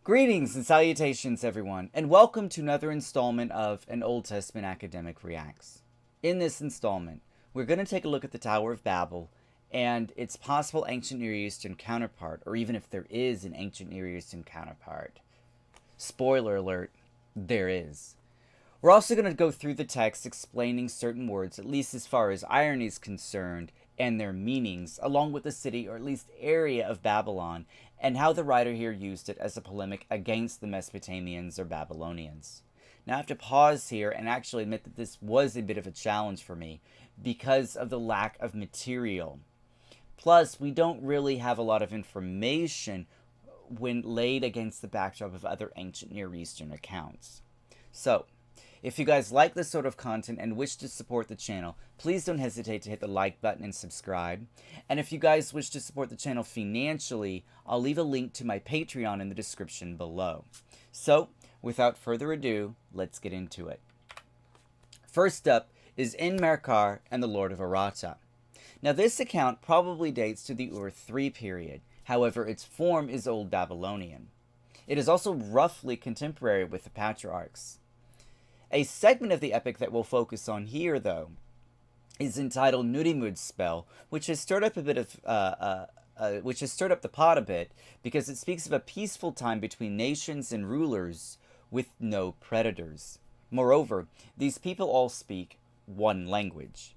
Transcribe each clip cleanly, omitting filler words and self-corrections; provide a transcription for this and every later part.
Greetings and salutations, everyone, and welcome to another installment of An Old Testament Academic Reacts. In this installment, we're going to take a look at the Tower of Babel and its possible ancient Near Eastern counterpart, or even if there is an ancient Near Eastern counterpart. Spoiler alert, there is. We're also going to go through the text explaining certain words, at least as far as irony is concerned, and their meanings, along with the city or at least area of Babylon, and how the writer here used it as a polemic against the Mesopotamians or Babylonians. Now I have to pause here and actually admit that this was a bit of a challenge for me because of the lack of material. Plus, we don't really have a lot of information when laid against the backdrop of other ancient Near Eastern accounts. So, if you guys like this sort of content and wish to support the channel, please don't hesitate to hit the like button and subscribe. And if you guys wish to support the channel financially, I'll leave a link to my Patreon in the description below. So, without further ado, let's get into it. First up is En Merkar and the Lord of Arata. Now this account probably dates to the Ur III period, however its form is Old Babylonian. It is also roughly contemporary with the Patriarchs. A segment of the epic that we'll focus on here, though, is entitled Nurimud's Spell, which has stirred up a bit of, which has stirred up the pot a bit, because it speaks of a peaceful time between nations and rulers with no predators. Moreover, these people all speak one language.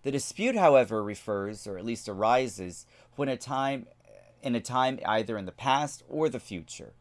The dispute, however, refers, or at least arises, in a time either in the past or the future.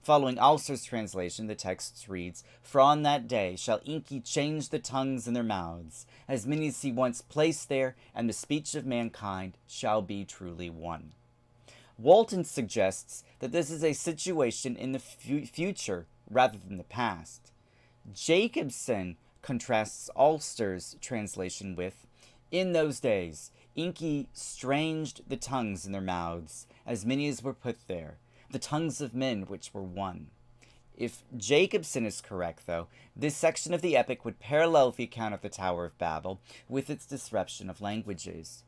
Following Alcer's translation, the text reads, "For on that day shall Enki change the tongues in their mouths, as many as he once placed there, and the speech of mankind shall be truly one." Walton suggests that this is a situation in the future rather than the past. Jacobson contrasts Alcer's translation with, "In those days, Enki stranged the tongues in their mouths, as many as were put there, the tongues of men which were one." If Jacobson is correct, though, this section of the epic would parallel the account of the Tower of Babel with its disruption of languages.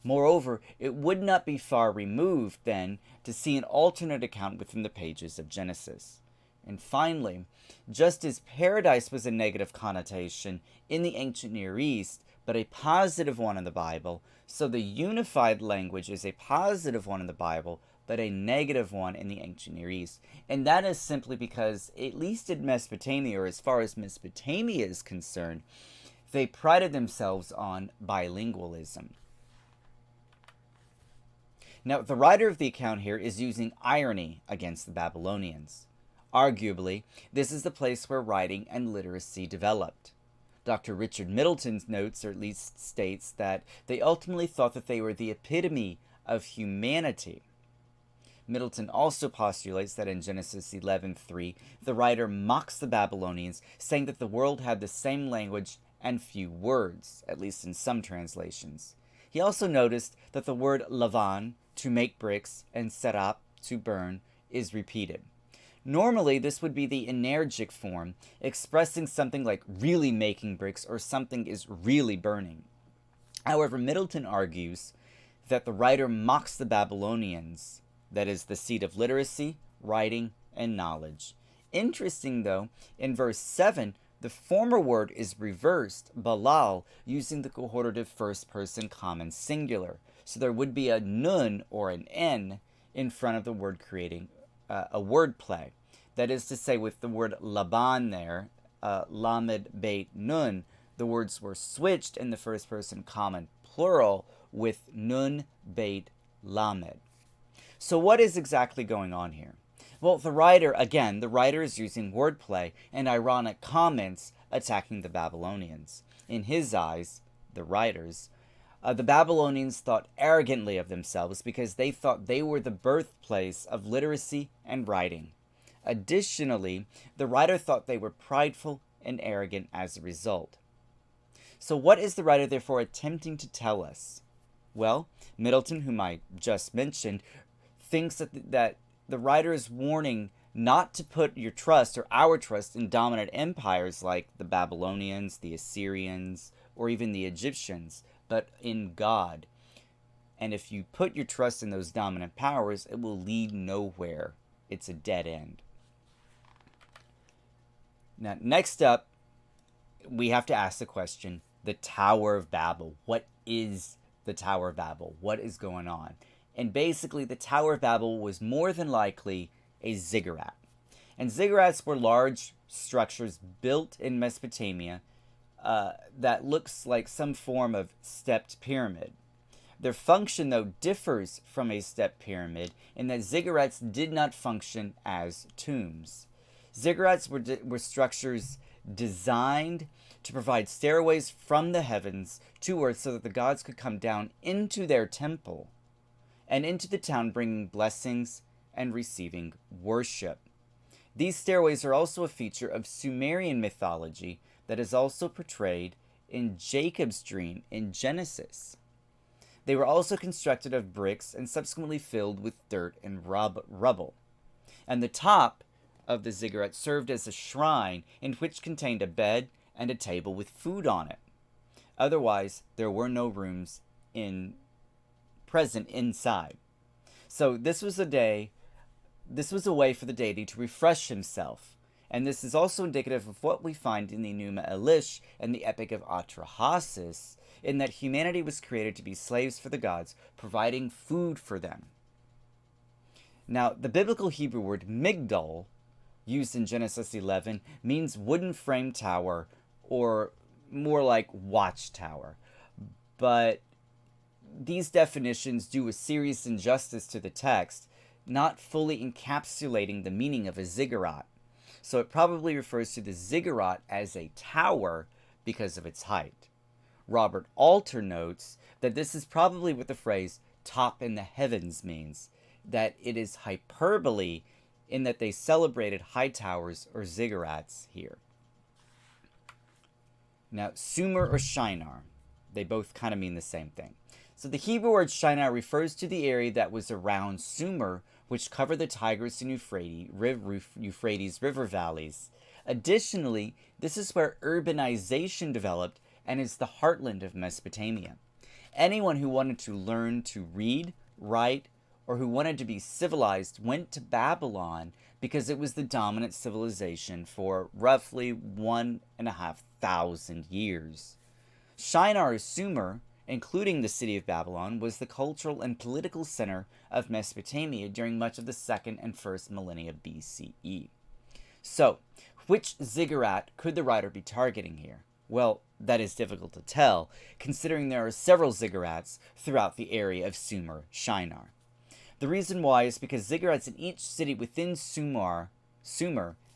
Moreover, it would not be far removed, then, to see an alternate account within the pages of Genesis. And finally, just as paradise was a negative connotation in the ancient Near East, but a positive one in the Bible, so the unified language is a positive one in the Bible, but a negative one in the ancient Near East. And that is simply because, at least in Mesopotamia, or as far as Mesopotamia is concerned, they prided themselves on bilingualism. Now, the writer of the account here is using irony against the Babylonians. Arguably, this is the place where writing and literacy developed. Dr. Richard Middleton notes, or at least states, that they ultimately thought that they were the epitome of humanity. Middleton also postulates that in Genesis 11:3, the writer mocks the Babylonians, saying that the world had the same language and few words, at least in some translations. He also noticed that the word lavan, to make bricks, and serap, to burn, is repeated. Normally, this would be the energic form, expressing something like really making bricks or something is really burning. However, Middleton argues that the writer mocks the Babylonians, that is, the seat of literacy, writing, and knowledge. Interesting, though, in verse 7, the former word is reversed, balal, using the cohortative first-person common singular. So there would be a nun, or an n, in front of the word, creating a word play. That is to say, with the word Laban there, lamed beit nun, the words were switched in the first-person common plural with nun beit lamed. So what is exactly going on here? Well, the writer is using wordplay and ironic comments attacking the Babylonians. In his eyes, the writers, the Babylonians thought arrogantly of themselves because they thought they were the birthplace of literacy and writing. Additionally, the writer thought they were prideful and arrogant as a result. So what is the writer therefore attempting to tell us? Well, Middleton, whom I just mentioned, thinks that the writer is warning not to put your trust or our trust in dominant empires like the Babylonians, the Assyrians, or even the Egyptians, but in God. And if you put your trust in those dominant powers, it will lead nowhere. It's a dead end. Now, next up, we have to ask the question, the Tower of Babel. What is the Tower of Babel? What is going on? And basically, the Tower of Babel was more than likely a ziggurat. And ziggurats were large structures built in Mesopotamia that looks like some form of stepped pyramid. Their function, though, differs from a stepped pyramid in that ziggurats did not function as tombs. Ziggurats were structures designed to provide stairways from the heavens to earth so that the gods could come down into their temple and into the town bringing blessings and receiving worship. These stairways are also a feature of Sumerian mythology that is also portrayed in Jacob's dream in Genesis. They were also constructed of bricks and subsequently filled with dirt and rubble. And the top of the ziggurat served as a shrine in which contained a bed and a table with food on it. Otherwise, there were no rooms present inside. So this was a way for the deity to refresh himself. And this is also indicative of what we find in the Enuma Elish and the Epic of Atrahasis, in that humanity was created to be slaves for the gods, providing food for them. Now, the biblical Hebrew word migdal, used in Genesis 11, means wooden frame tower, or more like watchtower. But these definitions do a serious injustice to the text, not fully encapsulating the meaning of a ziggurat. So it probably refers to the ziggurat as a tower because of its height. Robert Alter notes that this is probably what the phrase top in the heavens means, that it is hyperbole in that they celebrated high towers or ziggurats here. Now, Sumer or Shinar, they both kind of mean the same thing. So the Hebrew word Shinar refers to the area that was around Sumer, which covered the Tigris and Euphrates river valleys. Additionally, this is where urbanization developed and is the heartland of Mesopotamia. Anyone who wanted to learn to read, write, or who wanted to be civilized went to Babylon because it was the dominant civilization for roughly 1,500 years. Shinar or Sumer, including the city of Babylon, was the cultural and political center of Mesopotamia during much of the 2nd and 1st millennia BCE. So, which ziggurat could the writer be targeting here? Well, that is difficult to tell, considering there are several ziggurats throughout the area of Sumer, Shinar. The reason why is because ziggurats in each city within Sumer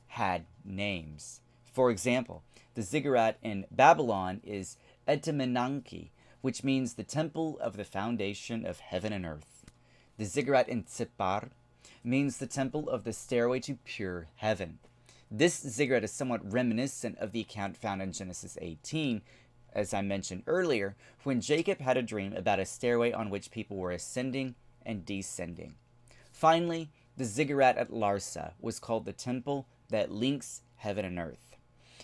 had names. For example, the ziggurat in Babylon is Etemenanki, which means the temple of the foundation of heaven and earth. The ziggurat in Tzipar means the temple of the stairway to pure heaven. This ziggurat is somewhat reminiscent of the account found in Genesis 18, as I mentioned earlier, when Jacob had a dream about a stairway on which people were ascending and descending. Finally, the ziggurat at Larsa was called the temple that links heaven and earth.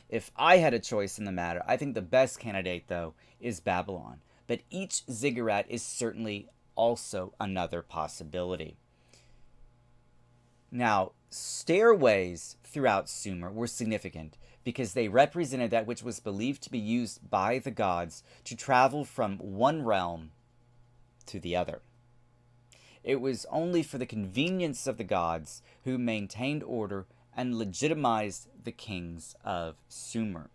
If I had a choice in the matter, I think the best candidate, though, is Babylon. But each ziggurat is certainly also another possibility. Now, stairways throughout Sumer were significant because they represented that which was believed to be used by the gods to travel from one realm to the other. It was only for the convenience of the gods who maintained order and legitimized the kings of Sumer.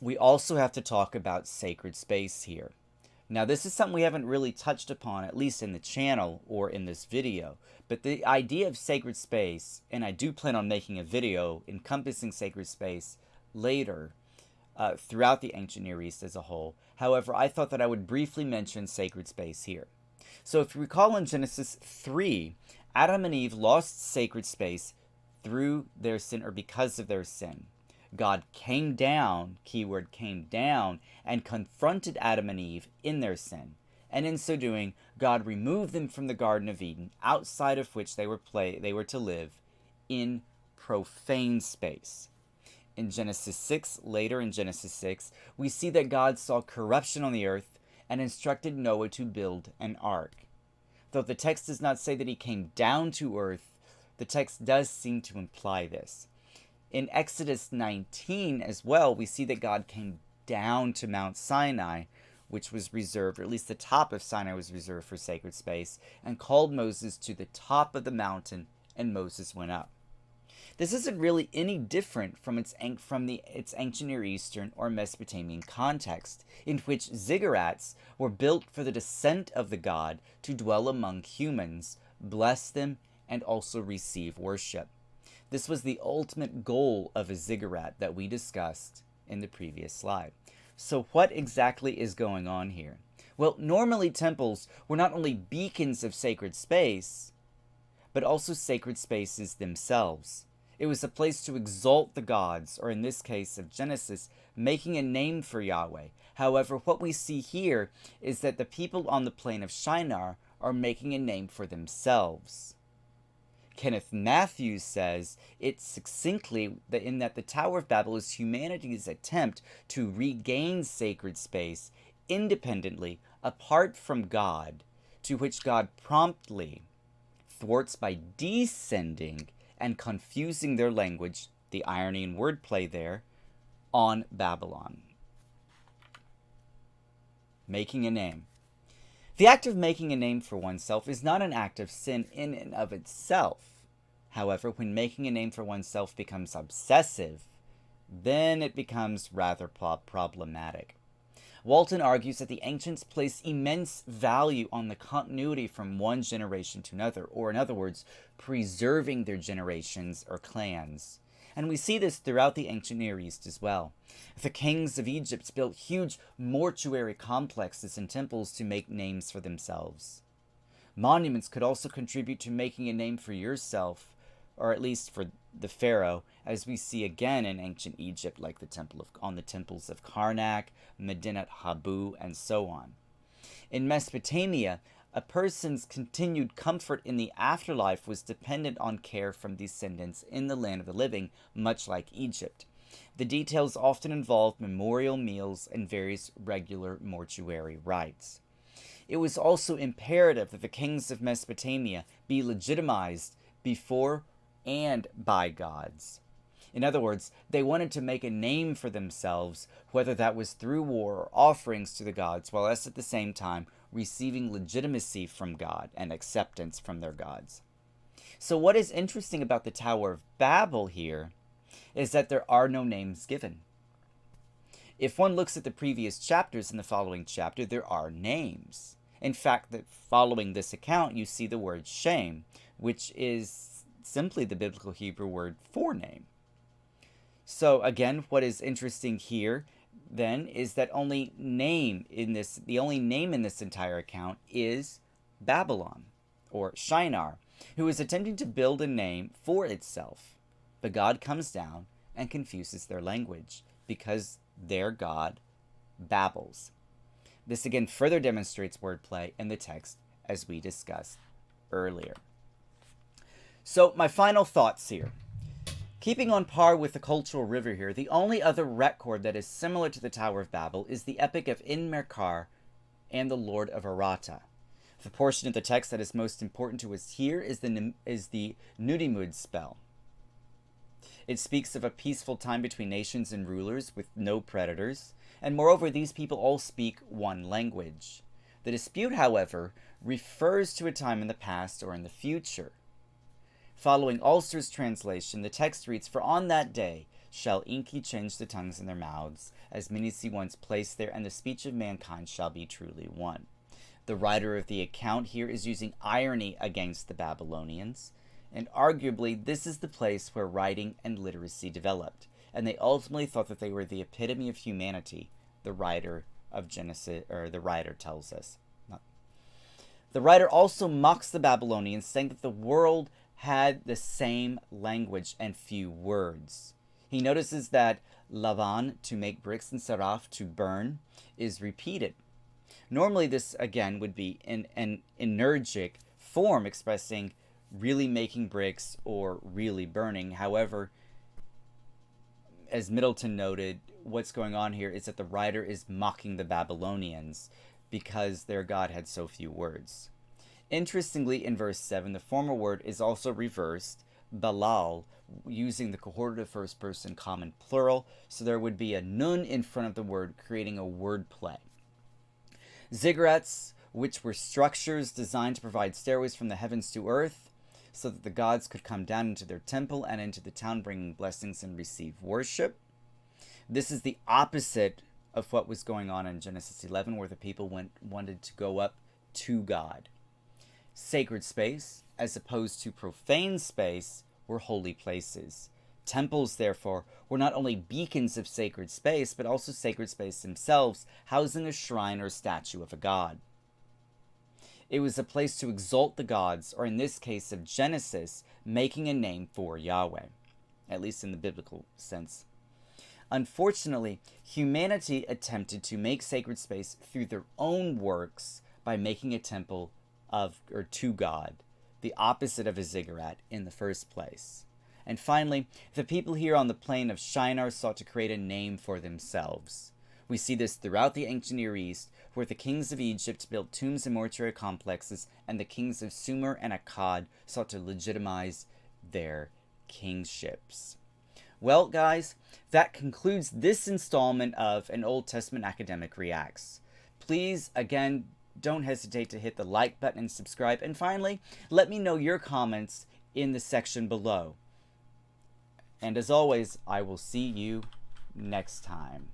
We also have to talk about sacred space here. Now, this is something we haven't really touched upon, at least in the channel or in this video, but the idea of sacred space, and I do plan on making a video encompassing sacred space later throughout the ancient Near East as a whole. However, I thought that I would briefly mention sacred space here. So if you recall in Genesis 3, Adam and Eve lost sacred space through their sin or because of their sin. God came down, keyword came down, and confronted Adam and Eve in their sin. And in so doing, God removed them from the Garden of Eden, outside of which they were to live in profane space. In Genesis 6, later in Genesis 6, we see that God saw corruption on the earth and instructed Noah to build an ark. Though the text does not say that he came down to earth The text does seem to imply this. In Exodus 19 as well, we see that God came down to Mount Sinai, which was reserved, or at least the top of Sinai was reserved for sacred space, and called Moses to the top of the mountain, and Moses went up. This isn't really any different from its ancient Near Eastern or Mesopotamian context, in which ziggurats were built for the descent of the god to dwell among humans, bless them, and also receive worship. This was the ultimate goal of a ziggurat that we discussed in the previous slide. So what exactly is going on here? Well, normally temples were not only beacons of sacred space, but also sacred spaces themselves. It was a place to exalt the gods, or in this case of Genesis, making a name for Yahweh. However, what we see here is that the people on the plain of Shinar are making a name for themselves. Kenneth Matthews says it succinctly in that the Tower of Babel is humanity's attempt to regain sacred space independently, apart from God, to which God promptly thwarts by descending and confusing their language, the irony and wordplay there, on Babylon. Making a name. The act of making a name for oneself is not an act of sin in and of itself. However, when making a name for oneself becomes obsessive, then it becomes rather problematic. Walton argues that the ancients placed immense value on the continuity from one generation to another, or in other words, preserving their generations or clans. And we see this throughout the ancient Near East as well. The kings of Egypt built huge mortuary complexes and temples to make names for themselves. Monuments could also contribute to making a name for yourself, or at least for the pharaoh, as we see again in ancient Egypt, like the temples of Karnak, Medinet Habu, and so on. In Mesopotamia, a person's continued comfort in the afterlife was dependent on care from descendants in the land of the living, much like Egypt. The details often involved memorial meals and various regular mortuary rites. It was also imperative that the kings of Mesopotamia be legitimized before and by gods. In other words, they wanted to make a name for themselves, whether that was through war or offerings to the gods, while at the same time receiving legitimacy from God and acceptance from their gods. So what is interesting about the Tower of Babel here is that there are no names given. If one looks at the previous chapters in the following chapter, there are names. In fact, following this account, you see the word Shem, which is simply the biblical Hebrew word for name. So again, what is interesting here then is that the only name in this entire account is Babylon, or Shinar, who is attempting to build a name for itself. But God comes down and confuses their language, because their God babbles. This again further demonstrates wordplay in the text, as we discussed earlier. So my final thoughts here. Keeping on par with the cultural river here, the only other record that is similar to the Tower of Babel is the epic of En-Merkar and the Lord of Arata. The portion of the text that is most important to us here is the Nudimud spell. It speaks of a peaceful time between nations and rulers with no predators, and moreover, these people all speak one language. The dispute, however, refers to a time in the past or in the future. Following Ulster's translation, the text reads, "For on that day shall Enki change the tongues in their mouths, as many see once placed there, and the speech of mankind shall be truly one." The writer of the account here is using irony against the Babylonians, and arguably this is the place where writing and literacy developed, and they ultimately thought that they were the epitome of humanity, the writer of Genesis, or the writer tells us. The writer also mocks the Babylonians, saying that the world had the same language and few words. He notices that Lavan, to make bricks, and Saraf, to burn, is repeated. Normally this, again, would be an energic form expressing really making bricks or really burning. However, as Middleton noted, what's going on here is that the writer is mocking the Babylonians because their God had so few words. Interestingly, in verse 7, the former word is also reversed Balal, using the cohortative first person common plural, so there would be a nun in front of the word, creating a word play. Ziggurats, which were structures designed to provide stairways from the heavens to earth, so that the gods could come down into their temple and into the town, bringing blessings and receive worship. This is the opposite of what was going on in Genesis 11, where the people wanted to go up to God. Sacred space, as opposed to profane space, were holy places. Temples, therefore, were not only beacons of sacred space, but also sacred space themselves, housing a shrine or statue of a god. It was a place to exalt the gods, or in this case of Genesis, making a name for Yahweh, at least in the biblical sense. Unfortunately, humanity attempted to make sacred space through their own works by making a temple of or to God, the opposite of a ziggurat in the first place. And finally, the people here on the plain of Shinar sought to create a name for themselves. We see this throughout the ancient Near East, where the kings of Egypt built tombs and mortuary complexes, and the kings of Sumer and Akkad sought to legitimize their kingships. Well, guys, that concludes this installment of An Old Testament Academic Reacts. Please, again, don't hesitate to hit the like button and subscribe. And finally, let me know your comments in the section below. And as always, I will see you next time.